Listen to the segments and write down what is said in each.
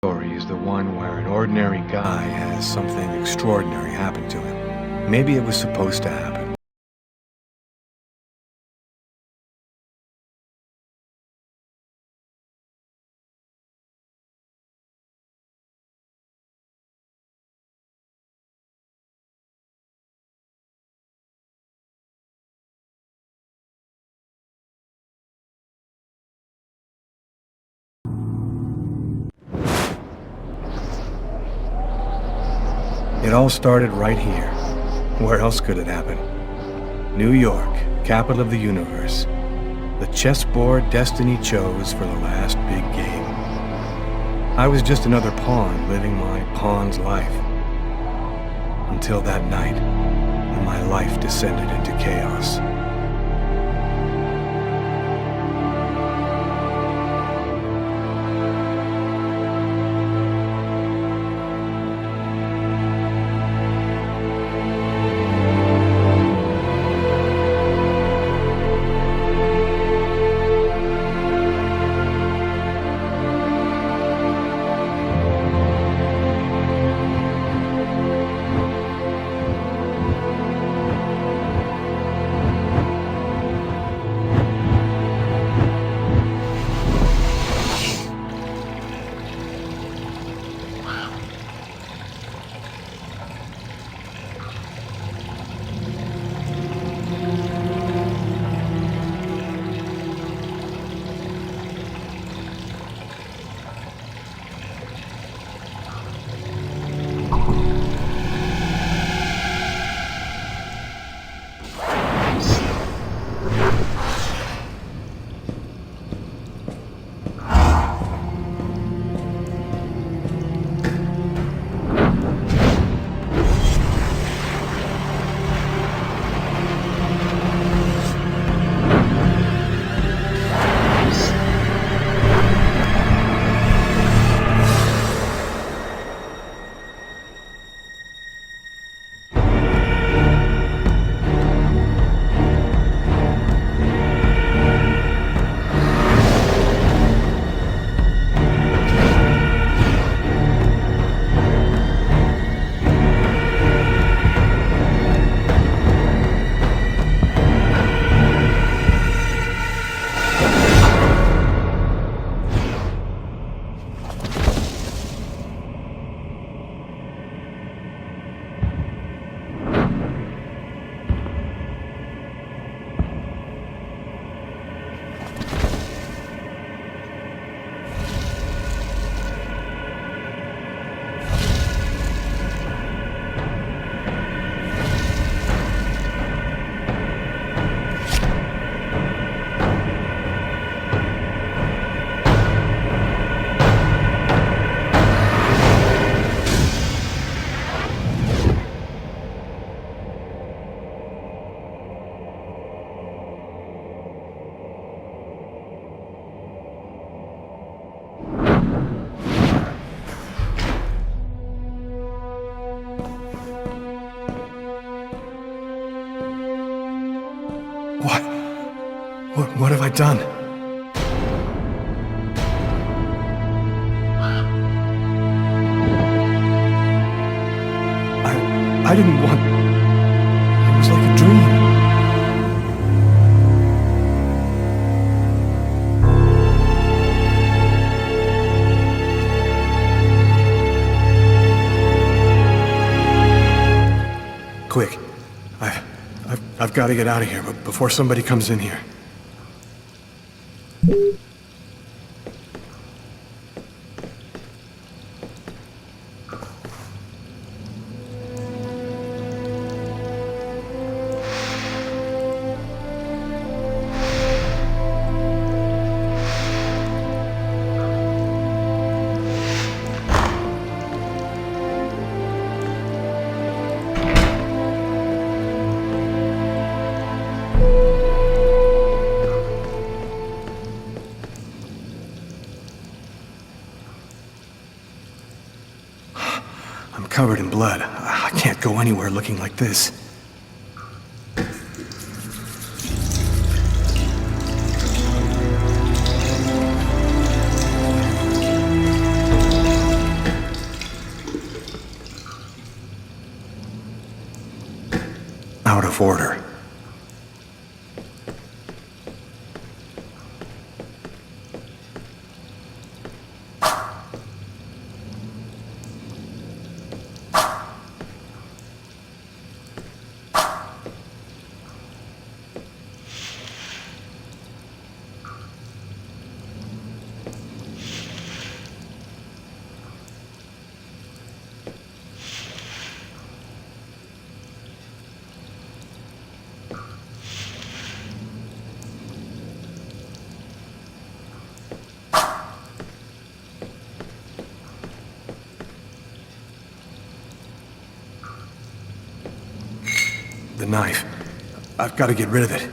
story is the one where an ordinary guy has something extraordinary happen to him. Maybe it was supposed to happen. It all started right here. Where else could it happen? New York, capital of the universe. The chessboard destiny chose for the last big game. I was just another pawn living my pawn's life. Until that night, when my life descended into chaos. What have I done? I didn't want... It was like a dream. Quick. I've got to get out of here, but before somebody comes in here. Covered in blood. I can't go anywhere looking like this. out of order. The knife. I've got to get rid of it.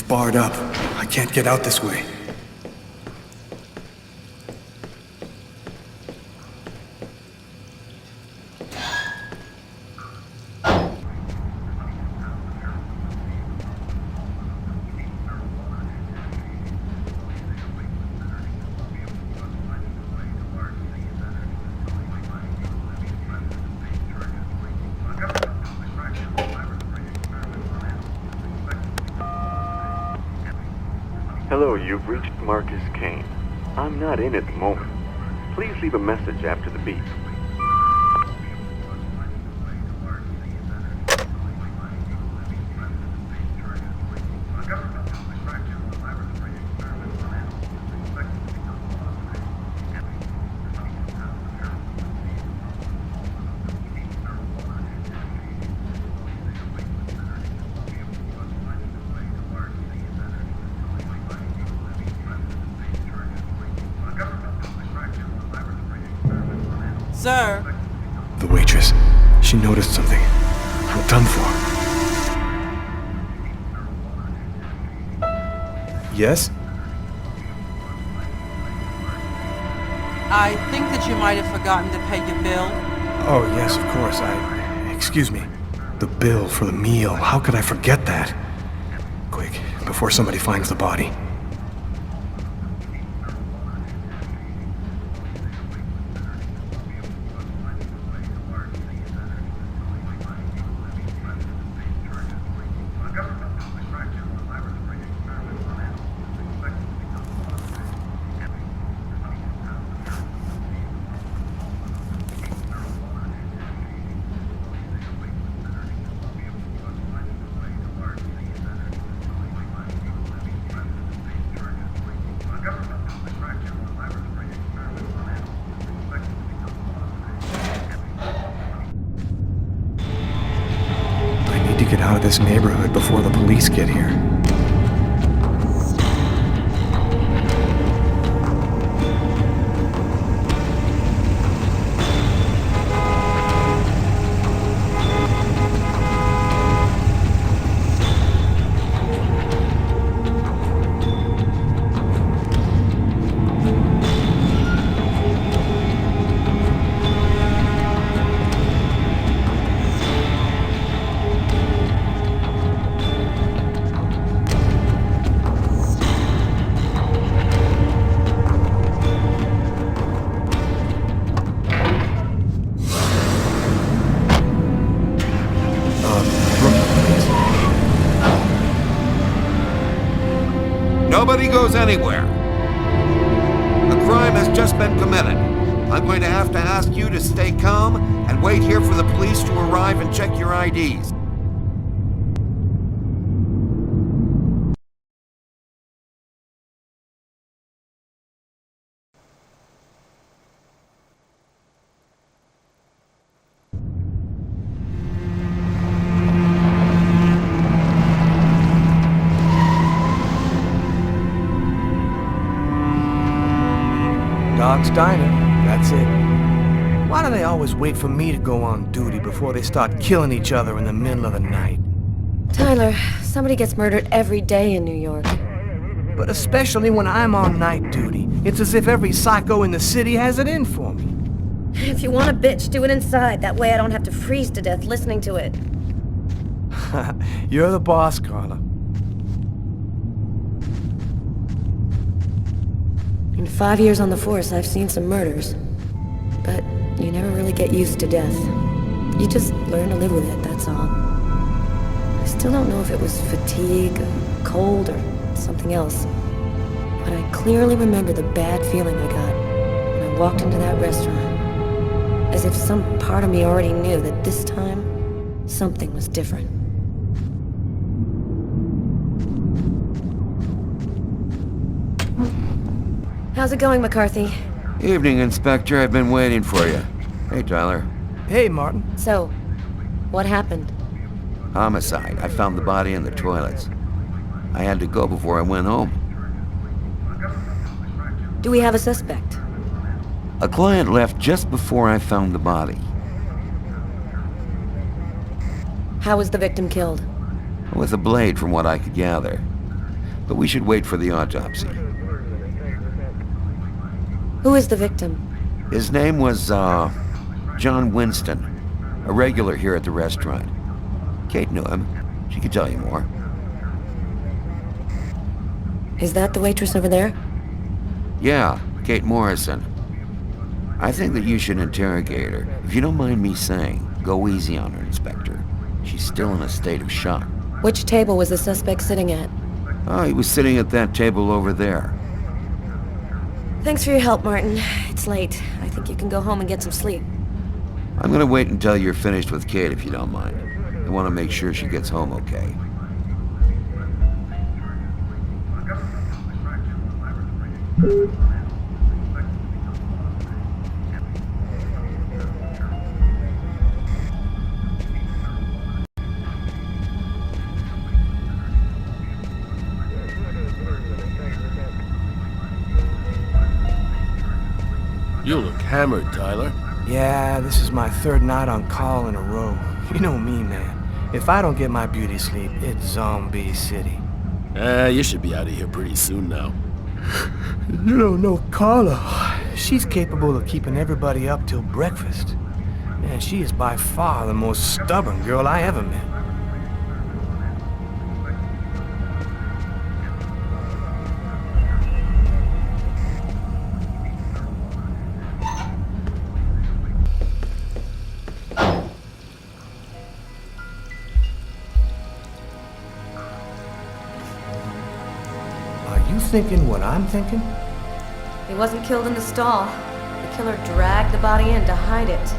Barred up. I can't get out this way. Hello, you've reached Marcus Kane. I'm not in at the moment. Please leave a message after the beep. Sir. The waitress. She noticed something. I'm done for. Yes? I think that you might have forgotten to pay your bill. Oh, yes, of course. Excuse me. The bill for the meal. How could I forget that? Quick, before somebody finds the body. To get out of this neighborhood before the police get here. Nobody goes anywhere. A crime has just been committed. I'm going to have to ask you to stay calm and wait here for the police to arrive and check your IDs. Dog's Diner, that's it. Why do they always wait for me to go on duty before they start killing each other in the middle of the night? Tyler, somebody gets murdered every day in New York. But especially when I'm on night duty. It's as if every psycho in the city has it in for me. If you want a bitch, do it inside. That way I don't have to freeze to death listening to it. You're the boss, Carla. In 5 years on the force, I've seen some murders. But you never really get used to death. You just learn to live with it, that's all. I still don't know if it was fatigue, or cold, or something else. But I clearly remember the bad feeling I got when I walked into that restaurant. As if some part of me already knew that this time, something was different. How's it going, McCarthy? Evening, Inspector. I've been waiting for you. Hey, Tyler. Hey, Martin. So, what happened? Homicide. I found the body in the toilets. I had to go before I went home. Do we have a suspect? A client left just before I found the body. How was the victim killed? With a blade, from what I could gather. But we should wait for the autopsy. Who is the victim? His name was, John Winston. A regular here at the restaurant. Kate knew him. She could tell you more. Is that the waitress over there? Yeah, Kate Morrison. I think that you should interrogate her. If you don't mind me saying, go easy on her, Inspector. She's still in a state of shock. Which table was the suspect sitting at? Oh, he was sitting at that table over there. Thanks for your help, Martin. It's late. I think you can go home and get some sleep. I'm gonna wait until you're finished with Kate, if you don't mind. I want to make sure she gets home okay. You look hammered, Tyler. Yeah, this is my third night on call in a row. You know me, man. If I don't get my beauty sleep, it's Zombie City. You should be out of here pretty soon now. You don't know Carla. She's capable of keeping everybody up till breakfast. Man, she is by far the most stubborn girl I ever met. Are you thinking what I'm thinking? He wasn't killed in the stall. The killer dragged the body in to hide it.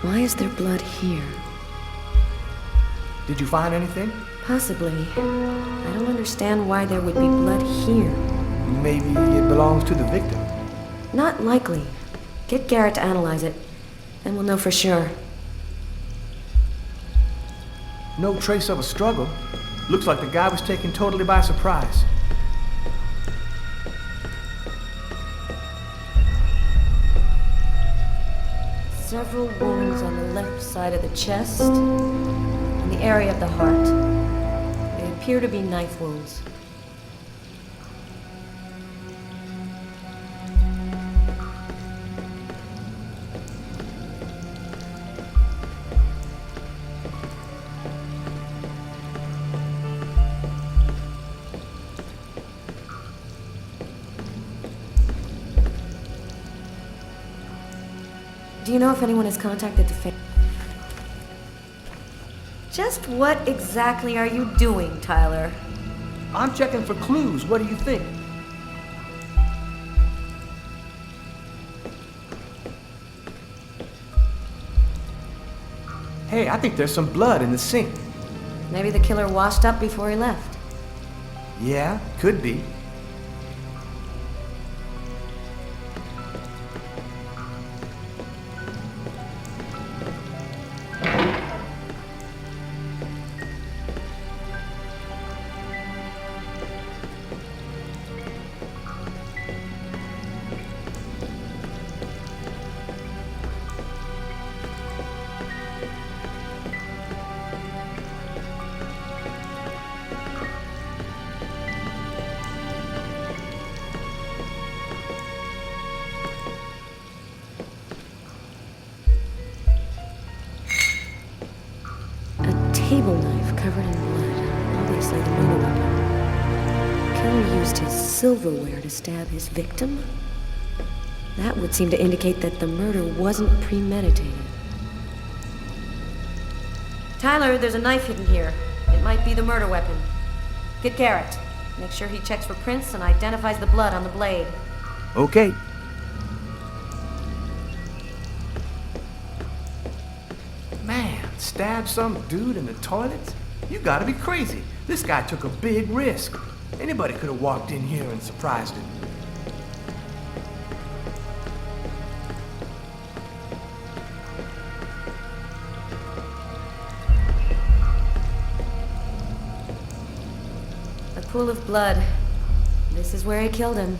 Why is there blood here? Did you find anything? Possibly. I don't understand why there would be blood here. Maybe it belongs to the victim. Not likely. Get Garrett to analyze it, then we'll know for sure. No trace of a struggle. Looks like the guy was taken totally by surprise. Several wounds on the left side of the chest and the area of the heart. They appear to be knife wounds. Do you know if anyone has contacted the family? Just what exactly are you doing, Tyler? I'm checking for clues. What do you think? Hey, I think there's some blood in the sink. Maybe the killer washed up before he left. Yeah, could be. Table knife covered in blood. Obviously the murder weapon. Killer used his silverware to stab his victim? That would seem to indicate that the murder wasn't premeditated. Tyler, there's a knife hidden here. It might be the murder weapon. Get Garrett. Make sure he checks for prints and identifies the blood on the blade. Okay. Man, stab some dude in the toilets? You gotta be crazy. This guy took a big risk. Anybody could have walked in here and surprised him. A pool of blood. This is where he killed him.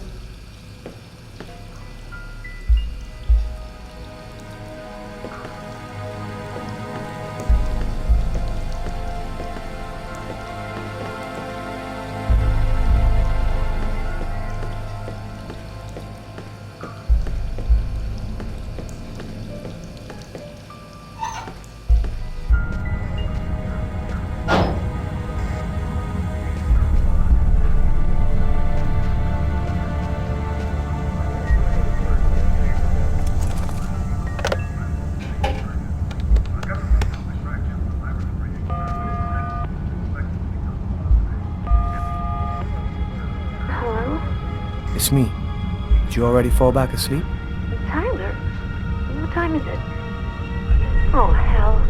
It's me. Did you already fall back asleep? Tyler? What time is it? Oh, hell.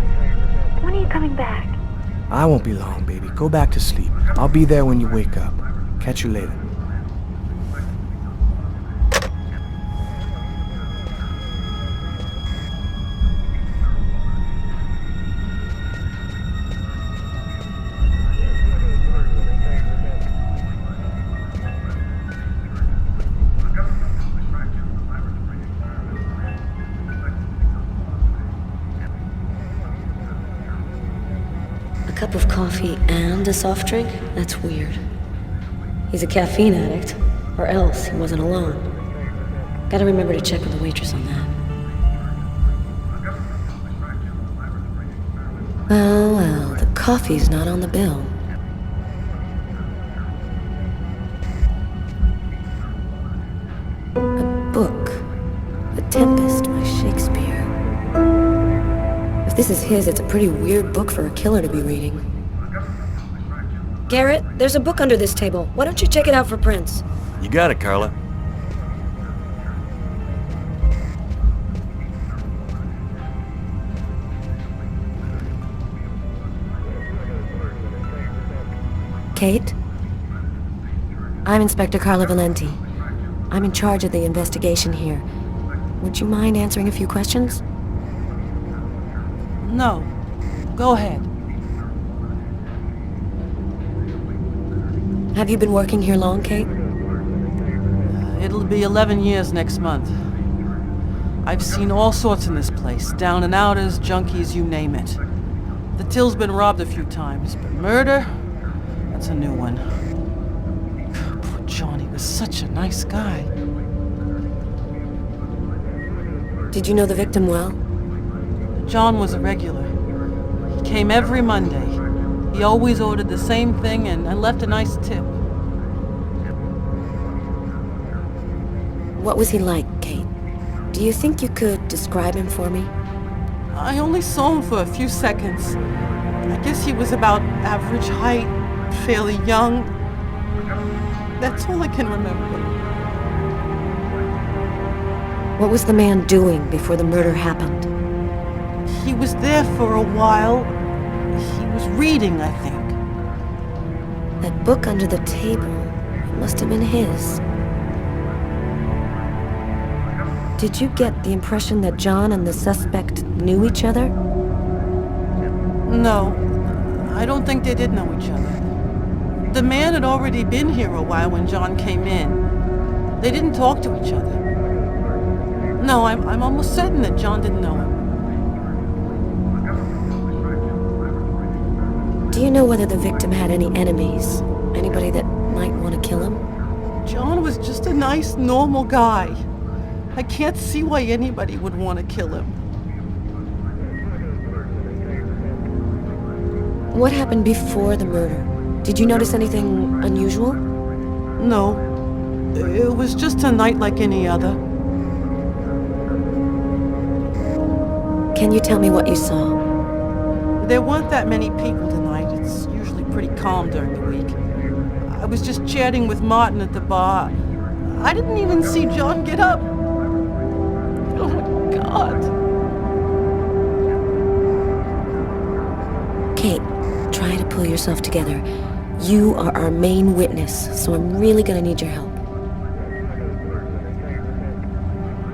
When are you coming back? I won't be long, baby. Go back to sleep. I'll be there when you wake up. Catch you later. A cup of coffee and a soft drink? That's weird. He's a caffeine addict, or else he wasn't alone. Gotta remember to check with the waitress on that. Well, the coffee's not on the bill. A book. The Tempest by Shakespeare. If this is his, it's a pretty weird book for a killer to be reading. Garrett, there's a book under this table. Why don't you check it out for prints? You got it, Carla. Kate? I'm Inspector Carla Valenti. I'm in charge of the investigation here. Would you mind answering a few questions? No. Go ahead. Have you been working here long, Kate? It'll be 11 years next month. I've seen all sorts in this place. Down and outers, junkies, you name it. The till's been robbed a few times, but murder? That's a new one. Poor John, he was such a nice guy. Did you know the victim well? John was a regular. He came every Monday. He always ordered the same thing and left a nice tip. What was he like, Kate? Do you think you could describe him for me? I only saw him for a few seconds. I guess he was about average height, fairly young. That's all I can remember. What was the man doing before the murder happened? He was there for a while, He was reading, I think. That book under the table, it must have been his. Did you get the impression that John and the suspect knew each other? No, I don't think they did know each other. The man had already been here a while when John came in. They didn't talk to each other. No, I'm almost certain that John didn't know him. Do you know whether the victim had any enemies? Anybody that might want to kill him? John was just a nice, normal guy. I can't see why anybody would want to kill him. What happened before the murder? Did you notice anything unusual? No, it was just a night like any other. Can you tell me what you saw? There weren't that many people tonight. It's usually pretty calm during the week. I was just chatting with Martin at the bar. I didn't even see John get up. Oh my God. Kate, try to pull yourself together. You are our main witness, so I'm really gonna need your help.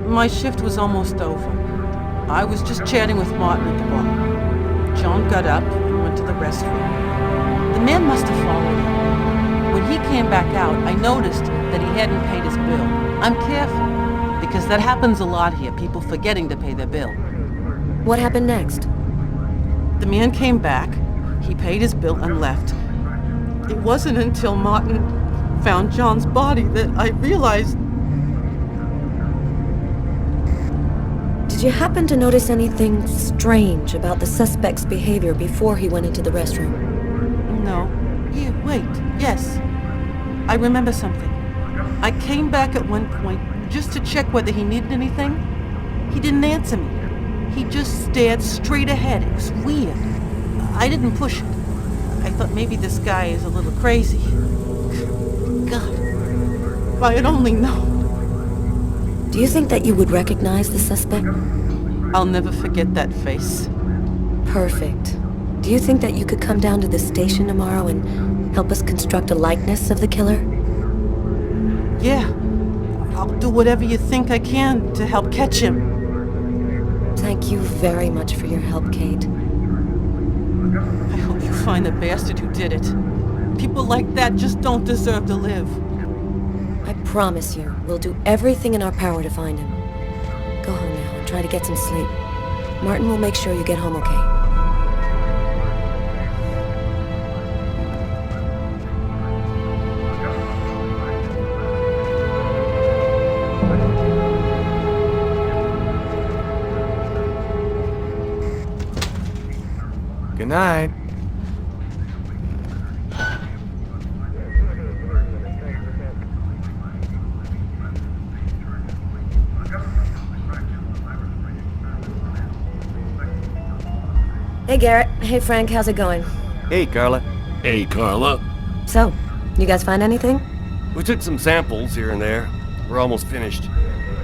My shift was almost over. I was just chatting with Martin at the bar. John got up and went to the restroom. The man must have followed him. When he came back out, I noticed that he hadn't paid his bill. I'm careful, because that happens a lot here, people forgetting to pay their bill. What happened next? The man came back, he paid his bill and left. It wasn't until Martin found John's body that I realized. Did you happen to notice anything strange about the suspect's behavior before he went into the restroom? No. Here, wait. Yes. I remember something. I came back at one point just to check whether he needed anything. He didn't answer me. He just stared straight ahead. It was weird. I didn't push it. I thought maybe this guy is a little crazy. God. If I had only known. Do you think that you would recognize the suspect? I'll never forget that face. Perfect. Do you think that you could come down to the station tomorrow and help us construct a likeness of the killer? Yeah. I'll do whatever you think I can to help catch him. Thank you very much for your help, Kate. I hope you find the bastard who did it. People like that just don't deserve to live. I promise you, we'll do everything in our power to find him. Go home now and try to get some sleep. Martin will make sure you get home okay. Good night. Hey, Garrett. Hey, Frank. How's it going? Hey, Carla. Hey, Carla. So, you guys find anything? We took some samples here and there. We're almost finished.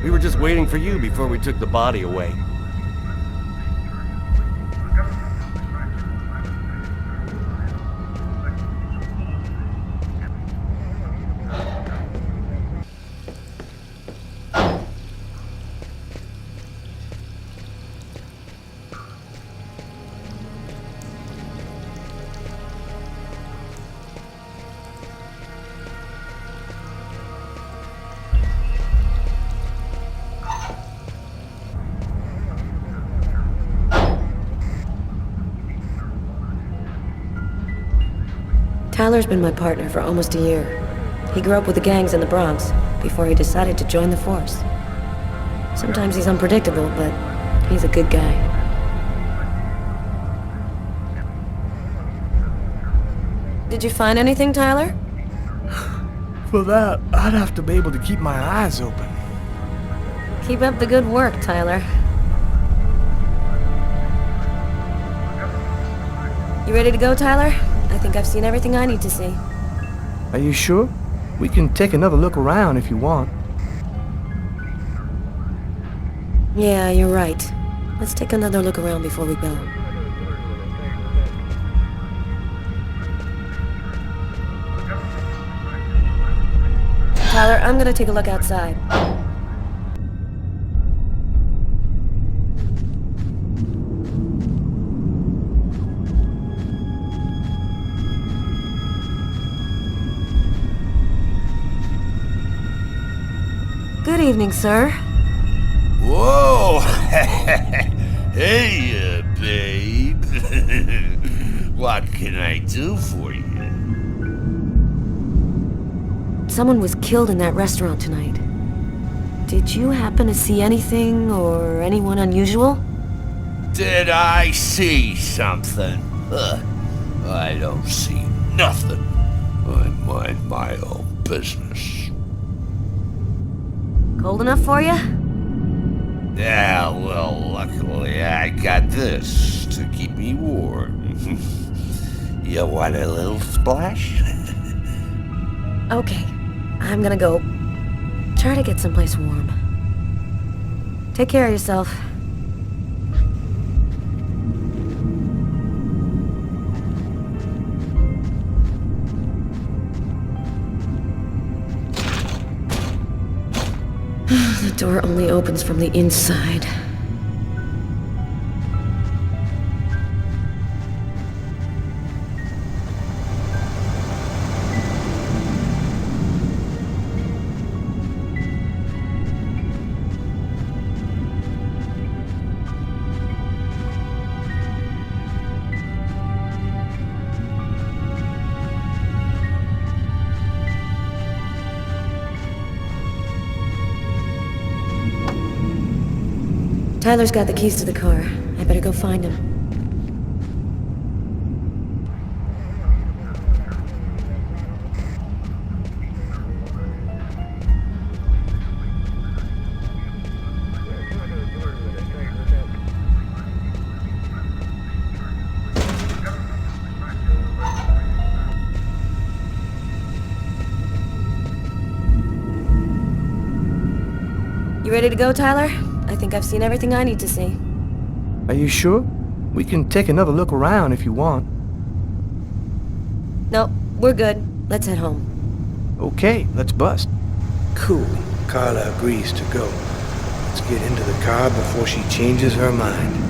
We were just waiting for you before we took the body away. Tyler's been my partner for almost a year. He grew up with the gangs in the Bronx before he decided to join the force. Sometimes he's unpredictable, but he's a good guy. Did you find anything, Tyler? For that, I'd have to be able to keep my eyes open. Keep up the good work, Tyler. You ready to go, Tyler? I think I've seen everything I need to see. Are you sure? We can take another look around if you want. Yeah, you're right. Let's take another look around before we go. Tyler. I'm gonna take a look outside. Good evening, sir. Whoa! Hey, babe. What can I do for you? Someone was killed in that restaurant tonight. Did you happen to see anything or anyone unusual? Did I see something? I don't see nothing. I mind my own business. Cold enough for you? Yeah, well, luckily I got this to keep me warm. You want a little splash? Okay, I'm gonna go try to get someplace warm. Take care of yourself. The door only opens from the inside. Tyler's got the keys to the car. I better go find him. You ready to go, Tyler? I think I've seen everything I need to see. Are you sure? We can take another look around if you want. No, we're good. Let's head home. Okay, let's bust. Cool. Carla agrees to go. Let's get into the car before she changes her mind.